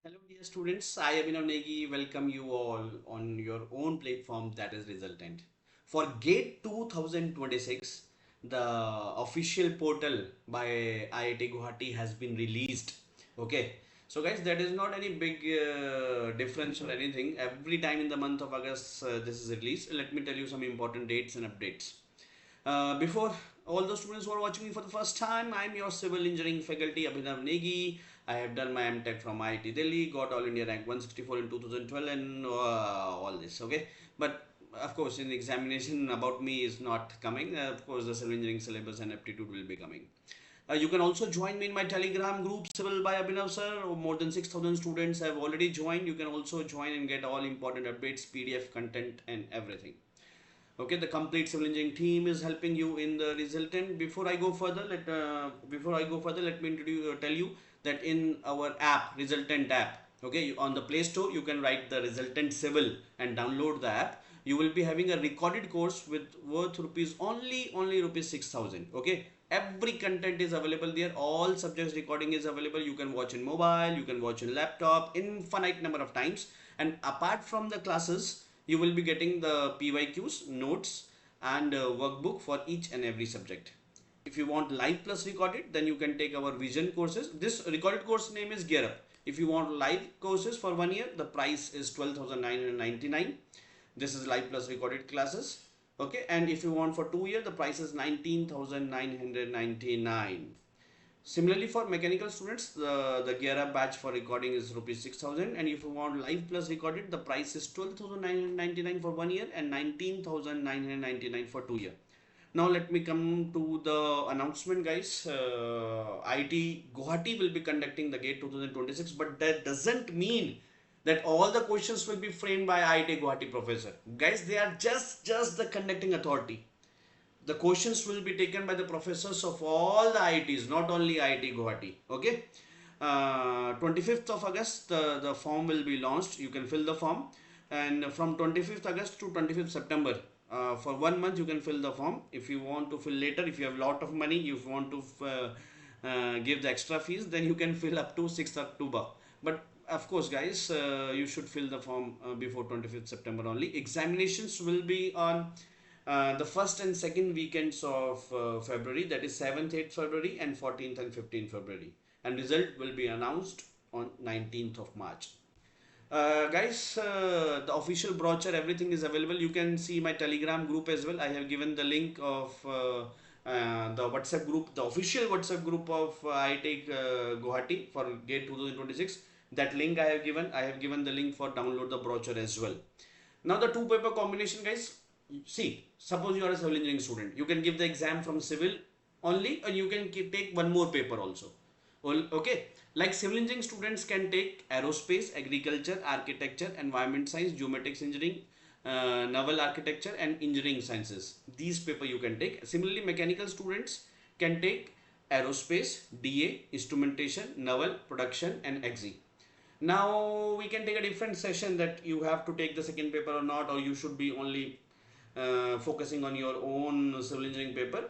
Hello, dear students. I, Abhinav, welcome you all on your own platform that is Resultant. For GATE 2026, the official portal by IIT Guwahati has been released. Okay, so guys, that is not any big difference or anything. Every time in the month of August, this is released. Let me tell you some important dates and updates. Before all the students who are watching me for the first time, I'm your civil engineering faculty Abhinav Negi. I have done my MTech from IIT Delhi, got All India rank 164 in 2012 and all this. Okay, but of course, in examination about me is not coming. Of course, the civil engineering syllabus and aptitude will be coming. You can also join me in my Telegram group, Civil by Abhinav sir. More than 6,000 students have already joined. You can also join and get all important updates, PDF content, and everything. Okay, the complete civil engineering team is helping you in the resultant. Before I go further, let me tell you that in our app, Resultant app, okay, on the Play Store, you can write the Resultant Civil and download the app. You will be having a recorded course with worth rupees only rupees 6,000. Okay, every content is available there. All subjects recording is available. You can watch in mobile, you can watch in laptop, infinite number of times. And apart from the classes, you will be getting the PYQs, notes, and workbook for each and every subject. If you want live plus recorded, then you can take our vision courses. This recorded course name is Gear Up. If you want live courses for 1 year, the price is 12,999. This is live plus recorded classes. Okay, and if you want for 2 year, the price is 19,999. Similarly, for mechanical students, the Gear Up batch for recording is rupees 6,000, and if you want live plus recorded, the price is 12,999 for 1 year and 19,999 for 2 year. Now let me come to the announcement, guys. IT Guwahati will be conducting the GATE 2026, but that doesn't mean that all the questions will be framed by IT Guwahati professor. Guys, they are just the conducting authority. The questions will be taken by the professors of all the IITs, not only IIT Guwahati. Okay. 25th of August, the form will be launched. You can fill the form. And from 25th August to 25th September, for 1 month, you can fill the form. If you want to fill later, if you have a lot of money, if you want to give the extra fees, then you can fill up to 6th October. But of course, guys, you should fill the form before 25th September only. Examinations will be on the first and second weekends of February, that is 7th, 8th February and 14th and 15th February. And result will be announced on 19th of March. Guys, the official brochure, everything is available. You can see my Telegram group as well. I have given the link of the WhatsApp group, the official WhatsApp group of IIT Guwahati for GATE 2026. That link I have given. I have given the link for download the brochure as well. Now the two paper combination, guys. See, suppose you are a civil engineering student, you can give the exam from civil only, and you can take one more paper also. Well, okay, like civil engineering students can take aerospace, agriculture, architecture, environment science, geomatics engineering, naval architecture, and engineering sciences. These paper you can take. Similarly, mechanical students can take aerospace, DA, instrumentation, naval, production, and XE. Now we can take a different session that you have to take the second paper or not, or you should be only focusing on your own civil engineering paper.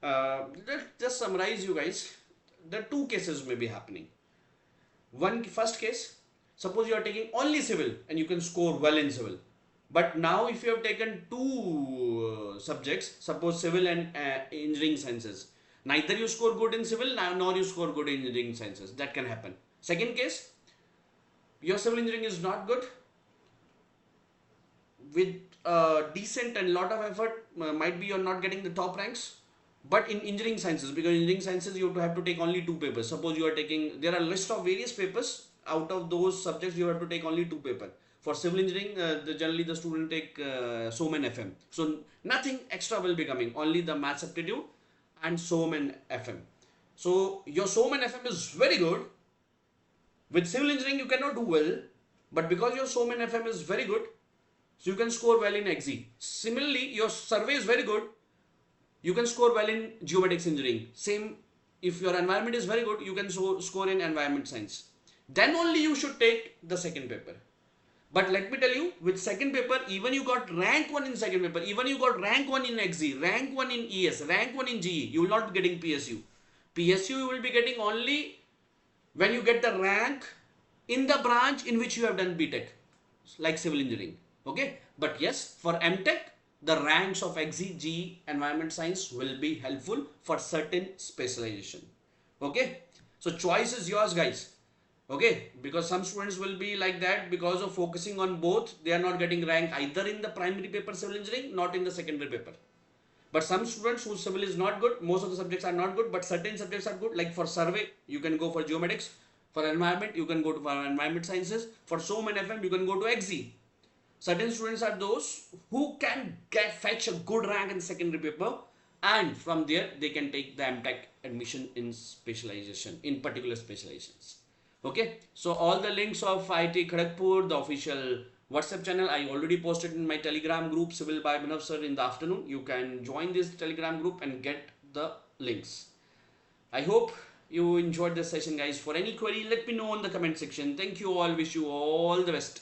Let's just summarize you guys. The two cases may be happening. One first case, suppose you are taking only civil and you can score well in civil. But now if you have taken two subjects, suppose civil and engineering sciences, neither you score good in civil nor you score good in engineering sciences. That can happen. Second case, your civil engineering is not good, with decent and lot of effort, might be you're not getting the top ranks. But in engineering sciences, because engineering sciences you have to take only two papers. Suppose you are taking, there are a list of various papers. Out of those subjects you have to take only two papers. For civil engineering, generally the student take SOM and FM. So nothing extra will be coming, only the maths aptitude and SOM and FM. So your SOM and FM is very good. With civil engineering you cannot do well, but because your SOM and FM is very good, so you can score well in XE. Similarly, your survey is very good, you can score well in geomatics engineering. Same, if your environment is very good, you can score in environment science. Then only you should take the second paper. But let me tell you, with second paper, even you got rank 1 in second paper, even you got rank 1 in XE, rank 1 in ES, rank 1 in GE, you will not be getting PSU. PSU you will be getting only when you get the rank in the branch in which you have done BTech, like civil engineering. Okay, but yes, for MTech, the ranks of Exi, GE, environment science will be helpful for certain specialization. Okay, so choice is yours, guys. Okay, because some students will be like that, because of focusing on both, they are not getting rank either in the primary paper civil engineering, not in the secondary paper. But some students whose civil is not good, most of the subjects are not good, but certain subjects are good. Like for survey, you can go for geomatics. For environment, you can go to for environment sciences. For SOM and FM, you can go to XE. Certain students are those who can fetch a good rank in secondary paper, and from there they can take the MTech admission in specialization, in particular specializations. Okay, so all the links of IIT Kharagpur, the official WhatsApp channel, I already posted in my Telegram group, Civil by Abhinav sir, in the afternoon. You can join this Telegram group and get the links. I hope you enjoyed this session, guys. For any query, let me know in the comment section. Thank you all. Wish you all the best.